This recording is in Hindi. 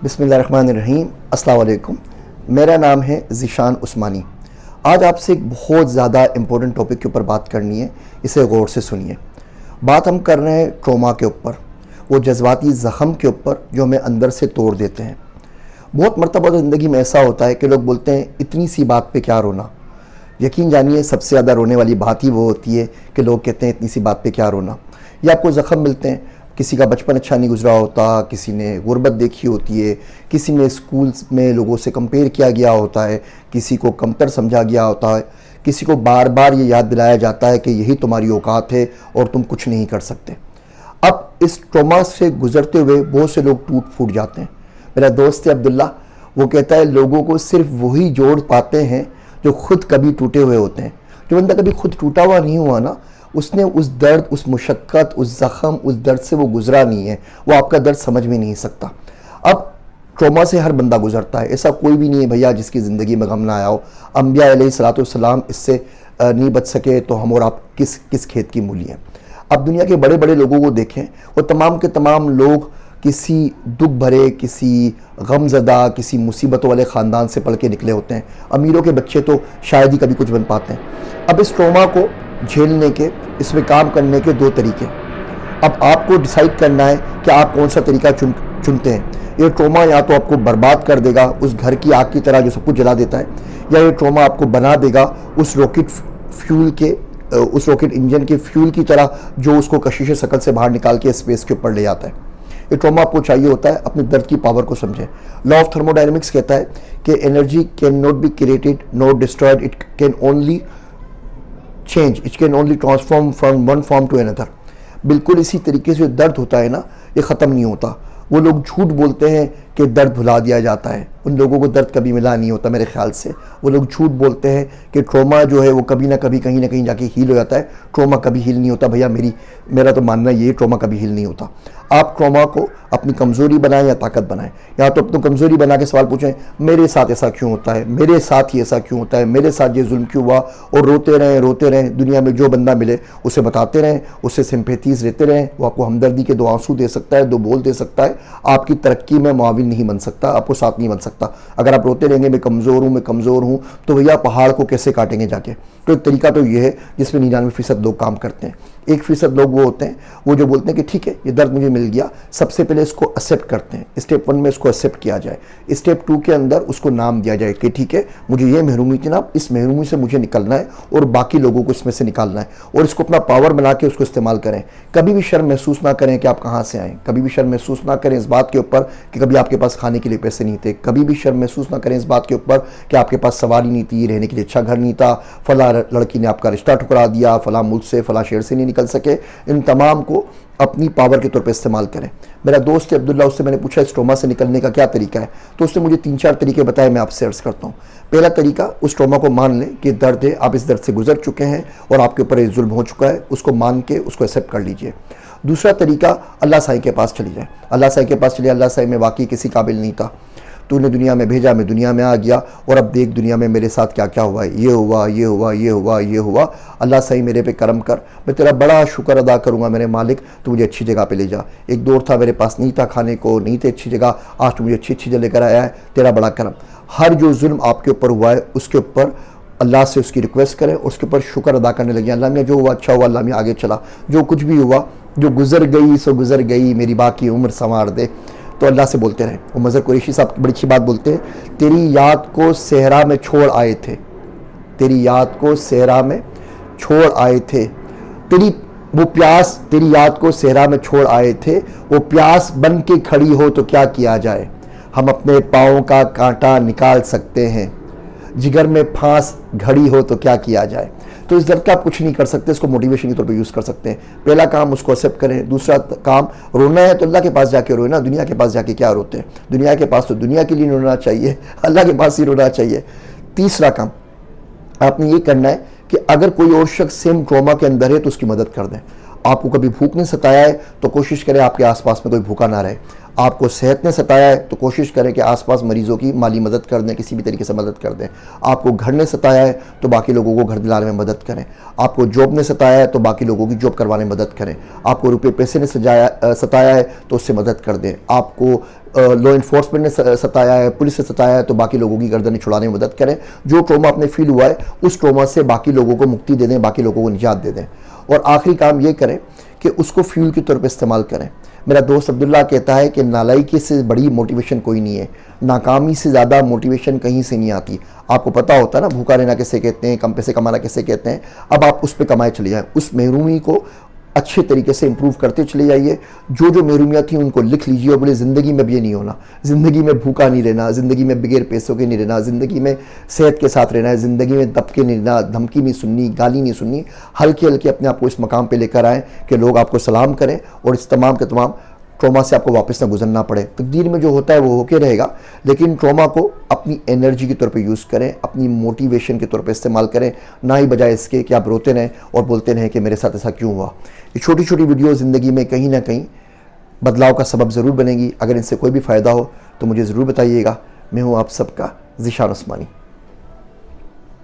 बिस्मिल्लाहिर्रहमानिर्रहीम। अस्सलाम वालेकुम। मेरा नाम है ज़ीशान उस्मानी। आज आपसे एक बहुत ज़्यादा इम्पोर्टेंट टॉपिक के ऊपर बात करनी है, इसे गौर से सुनिए। बात हम कर रहे हैं ट्रॉमा के ऊपर, वो जज्बाती ज़ख़म के ऊपर जो हमें अंदर से तोड़ देते हैं। बहुत मरतबा ज़िंदगी में ऐसा होता है कि लोग बोलते हैं इतनी सी बात पे क्या रोना। यकीन जानिए सबसे ज़्यादा रोने वाली बात ही वो होती है कि लोग कहते हैं इतनी सी बात पे क्या रोना। या आपको ज़ख़म मिलते हैं, किसी का बचपन अच्छा नहीं गुजरा होता, किसी ने गुर्बत देखी होती है, किसी ने स्कूल्स में लोगों से कंपेयर किया गया होता है, किसी को कमतर समझा गया होता है, किसी को बार बार ये याद दिलाया जाता है कि यही तुम्हारी औकात है और तुम कुछ नहीं कर सकते। अब इस ट्रॉमा से गुजरते हुए बहुत से लोग टूट फूट जाते हैं। मेरा दोस्त है अब्दुल्ला, वो कहता है लोगों को सिर्फ वही जोड़ पाते हैं जो खुद कभी टूटे हुए होते हैं। जो बंदा कभी खुद टूटा हुआ नहीं हुआ ना, उसने उस दर्द, उस मुशक्क़त, उस ज़ख़म, उस दर्द से वो गुज़रा नहीं है, वो आपका दर्द समझ भी नहीं सकता। अब ट्रॉमा से हर बंदा गुज़रता है, ऐसा कोई भी नहीं है भैया जिसकी ज़िंदगी में गम ना आया हो। अम्बिया अलैहिस्सलाम इससे नहीं बच सके तो हम और आप किस खेत की मूली हैं। अब दुनिया के बड़े बड़े लोगों को देखें, वो तमाम के तमाम लोग किसी दुख भरे, किसी गमज़दा, किसी मुसीबतों वाले ख़ानदान से पल के निकले होते हैं। अमीरों के बच्चे तो शायद ही कभी कुछ बन पाते हैं। अब इस ट्रॉमा को झेलने के, इसमें काम करने के दो तरीके। अब आपको डिसाइड करना है कि आप कौन सा तरीका चुनते हैं। ये ट्रॉमा या तो आपको बर्बाद कर देगा उस घर की आग की तरह जो सब कुछ जला देता है, या ये ट्रॉमा आपको बना देगा उस रॉकेट इंजन के फ्यूल की तरह जो उसको कशिश शकल से बाहर निकाल के स्पेस के ऊपर ले जाता है। ये ट्रॉमा आपको चाहिए होता है अपने दर्द की पावर को समझें। लॉ ऑफ थर्मोडायनेमिक्स कहता है कि energy can not be created not destroyed, it can only change, it can only transform from one form to another. बिल्कुल इसी तरीके से दर्द होता है ना, ये ख़त्म नहीं होता। वो लोग झूठ बोलते हैं कि दर्द भुला दिया जाता है, उन लोगों को दर्द कभी मिला नहीं होता मेरे ख्याल से। वो लोग झूठ बोलते हैं कि ट्रॉमा जो है वो कभी ना कभी कहीं ना कहीं जाके हील हो जाता है। ट्रॉमा कभी हील नहीं होता भैया, मेरा तो मानना ये, ट्रॉमा कभी हील नहीं होता। आप ट्रॉमा को अपनी कमज़ोरी बनाएं या ताकत बनाएं। या तो अपनी कमज़ोरी बना के सवाल पूछें, मेरे साथ ऐसा क्यों होता है, मेरे साथ ही ऐसा क्यों होता है, मेरे साथ ये जुल्म क्यों हुआ, और रोते रहें। दुनिया में जो बंदा मिले उसे बताते रहें, उससे सिंपैथीज़ लेते रहें। वो आपको हमदर्दी के दो आंसू दे सकता है, दो बोल दे सकता है। आपकी तरक्की में मुआविन नहीं बन सकता, आपको साथ नहीं बन सकता। अगर आप रोते रहेंगे मैं कमज़ोर हूँ तो भैया पहाड़ को कैसे काटेंगे जाके। तो एक तरीका तो ये है जिसमें 99% लोग काम करते हैं। 1% लोग वो होते हैं वो जो बोलते हैं कि ठीक है ये दर्द मुझे मिल गया, सबसे पहले इसको एक्सेप्ट करते हैं। स्टेप 1 में इसको एक्सेप्ट किया जाए, स्टेप 2 के अंदर उसको नाम दिया जाए कि ठीक है मुझे ये महरूमी थी ना, इस महरूमी से मुझे निकलना है और बाकी लोगों को इसमें से निकालना है, और इसको अपना पावर बना के उसको इस्तेमाल करें। कभी भी शर्म महसूस ना करें कि आप कहाँ से आएँ, कभी भी शर्म महसूस ना करें इस बात के ऊपर कि कभी आपके पास खाने के लिए पैसे नहीं थे, कभी भी शर्म महसूस ना करें इस बात के ऊपर कि आपके पास सवारी नहीं थी, रहने के लिए अच्छा घर नहीं था, फला लड़की ने आपका रिश्ता ठुकरा दिया, फला मुल्क से फला शहर से नहीं निकल सके। इन तमाम को अपनी पावर के तौर पे इस्तेमाल करें। मेरा दोस्त है अब्दुल्ला, उससे मैंने पूछा इस ट्रॉमा से निकलने का क्या तरीका है, तो उसने मुझे 3-4 तरीके बताए, मैं आपसे अर्ज करता हूँ। पहला तरीका, उस ट्रॉमा को मान लें कि दर्द है, आप इस दर्द से गुजर चुके हैं और आपके ऊपर जुल्म हो चुका है, उसको मान के उसको एक्सेप्ट कर लीजिए। दूसरा तरीका, अल्लाह साईं के पास चली जाए। अल्लाह साईं के पास चलिए, अल्लाह साईं मैं वाकई किसी काबिल नहीं था, तूने दुनिया में भेजा, मैं दुनिया में आ गया और अब देख दुनिया में मेरे साथ क्या क्या हुआ है, ये हुआ। अल्लाह सही मेरे पे करम कर, मैं तेरा बड़ा शुक्र अदा करूँगा मेरे मालिक, तू मुझे अच्छी जगह पे ले जा। एक दौर था मेरे पास नहीं था खाने को, नहीं थे अच्छी जगह, आज तू मुझे अच्छी जगह लेकर आया है, तेरा बड़ा करम। हर जो जुल्म आपके ऊपर हुआ है उसके ऊपर अल्लाह से उसकी रिक्वेस्ट करें और उसके ऊपर शुक्र अदा करने लगे। अल्लाह में जो हुआ अच्छा हुआ, अल्लाह में आगे चला, जो कुछ भी हुआ, जो गुजर गई सो गुजर गई, मेरी बाकी उम्र संवार दे। तो अल्लाह से बोलते रहें। वो मज़हर कुरैशी साहब बड़ी अच्छी बात बोलते हैं, तेरी याद को सहरा में छोड़ आए थे, तेरी याद को सहरा में छोड़ आए थे, तेरी याद को सहरा में छोड़ आए थे, वो प्यास बन के खड़ी हो तो क्या किया जाए, हम अपने पाँव का कांटा निकाल सकते हैं, जिगर में फांस घड़ी हो तो क्या किया जाए। तो इस दर्द का आप कुछ नहीं कर सकते, इसको मोटिवेशन के तौर पे यूज़ कर सकते हैं। पहला काम उसको एक्सेप्ट करें। दूसरा काम, रोना है तो अल्लाह के पास जाके रोए ना, दुनिया के पास जाके क्या रोते हैं। दुनिया के पास तो दुनिया के लिए रोना चाहिए, अल्लाह के पास ही रोना चाहिए। तीसरा काम आपने ये करना है कि अगर कोई और शख्स सेम ट्रॉमा के अंदर है तो उसकी मदद कर दें। आपको कभी भूख नहीं सताया है तो कोशिश करें आपके आसपास में कोई भूखा ना रहे। आपको सेहत ने सताया है तो कोशिश करें कि आसपास मरीजों की माली मदद कर दें, किसी भी तरीके से मदद कर दें। आपको घर ने सताया है तो बाकी लोगों को घर दिलाने में मदद करें। आपको जॉब ने सताया है तो बाकी लोगों की जॉब करवाने में मदद करें। आपको रुपये पैसे ने सताया है तो उससे मदद कर दें। आपको लॉ इन्फोर्समेंट ने सताया है, पुलिस ने सताया है तो बाकी लोगों की गर्दनें छुड़ाने में मदद करें। जो ट्रॉमा आपने फील हुआ है उस ट्रॉमा से बाकी लोगों को मुक्ति दे दें, बाकी लोगों को निजात दे दें। और आखिरी काम ये करें कि उसको फ्यूल के तौर पे इस्तेमाल करें। मेरा दोस्त अब्दुल्ला कहता है कि नालायकी से बड़ी मोटिवेशन कोई नहीं है, नाकामी से ज़्यादा मोटिवेशन कहीं से नहीं आती। आपको पता होता है ना भूखा रहना किसे कहते हैं, कम पैसे कमाना किसे कहते हैं। अब आप उस पर कमाए चले जाएं, उस महरूमी को अच्छे तरीके से इंप्रूव करते चले जाइए। जो जो महरूमियाँ थी उनको लिख लीजिए और बोले ज़िंदगी में भी ये नहीं होना, ज़िंदगी में भूखा नहीं रहना, ज़िंदगी में बगैर पैसों के नहीं रहना, ज़िंदगी में सेहत के साथ रहना है, ज़िंदगी में दब के नहीं रहना, धमकी नहीं सुननी, गाली नहीं सुननी। हल्के हल्के अपने आप को इस मकाम पे लेकर आएँ कि लोग आपको सलाम करें और इस तमाम के तमाम ट्रॉमा से आपको वापस ना गुजरना पड़े। तकदीर में जो होता है वो होके रहेगा, लेकिन ट्रॉमा को अपनी एनर्जी के तौर पे यूज़ करें, अपनी मोटिवेशन के तौर पे इस्तेमाल करें, ना ही बजाय इसके कि आप रोते रहें और बोलते रहें कि मेरे साथ ऐसा क्यों हुआ। ये छोटी छोटी वीडियो ज़िंदगी में कहीं ना कहीं बदलाव का सबब ज़रूर बनेगी। अगर इनसे कोई भी फ़ायदा हो तो मुझे ज़रूर बताइएगा। मैं हूँ आप सबका ज़ीशान उस्मानी।